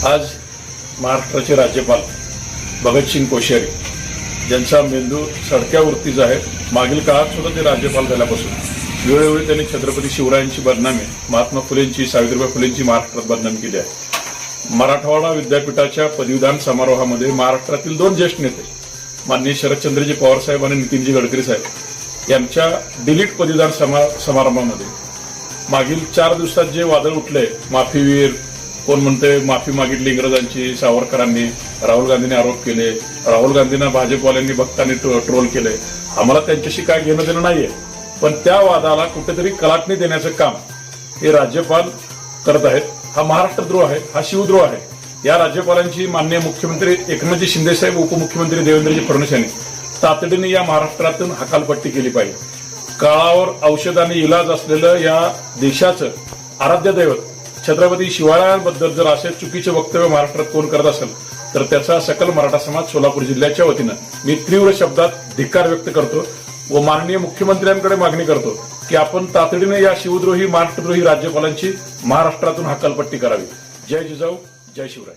आज महाराष्ट्राचे राज्यपाल भगतसिंग कोश्यारी ज्यांचा मेंदू सडक्या वृत्तीचा आहे, मागील काळात सुद्धा ते राज्यपाल झाल्यापासून वेळोवेळी त्यांनी छत्रपती शिवरायांची बदनामी, महात्मा फुलेंची, सावित्रीबाई फुलेंची महाराष्ट्रात बदनामी केली आहे। मराठवाडा विद्यापीठाच्या पदवीदान समारोहामध्ये महाराष्ट्रातील 2 ज्येष्ठ नेते माननीय शरदचंद्रजी पवार साहेब आणि नितीनजी गडकरी साहेब यांच्या डिलीट पदवीदान समारंभामध्ये मागील 4 दिवसात जे वादळ उठले, माफीवीर, कोण म्हणते माफी मागितली इंग्रजांची, सावरकरांनी, राहुल गांधींनी आरोप केले, राहुल गांधींना भाजपवाल्यांनी भक्तांनी ट्रोल केले। आम्हाला त्यांच्याशी काय घेणं देणं नाहीये, पण त्या वादाला कुठेतरी कलाटणी देण्याचं काम हे राज्यपाल करत आहेत। हा महाराष्ट्रद्रोह आहे, हा शिवद्रोह आहे। या राज्यपालांची माननीय मुख्यमंत्री एकनाथजी शिंदे साहेब, उपमुख्यमंत्री देवेंद्रजी फडणवीस यांनी तातडीने या महाराष्ट्रातून हकालपट्टी केली पाहिजे। काळावर औषधाने इलाज असलेलं या देशाचं आराध्य दैवत छत्रपती शिवरायांबद्दल जर असे चुकीचे वक्तव्य महाराष्ट्रात कोण करत असेल तर त्याचा सकल मराठा समाज सोलापूर जिल्ह्याच्या वतीनं मी तीव्र शब्दात धिक्कार व्यक्त करतो व माननीय मुख्यमंत्र्यांकडे मागणी करतो की आपण तातडीने या शिवद्रोही, महाराष्ट्रद्रोही राज्यपालांची महाराष्ट्रातून हकालपट्टी करावी। जय जिजाऊ, जय शिवराय।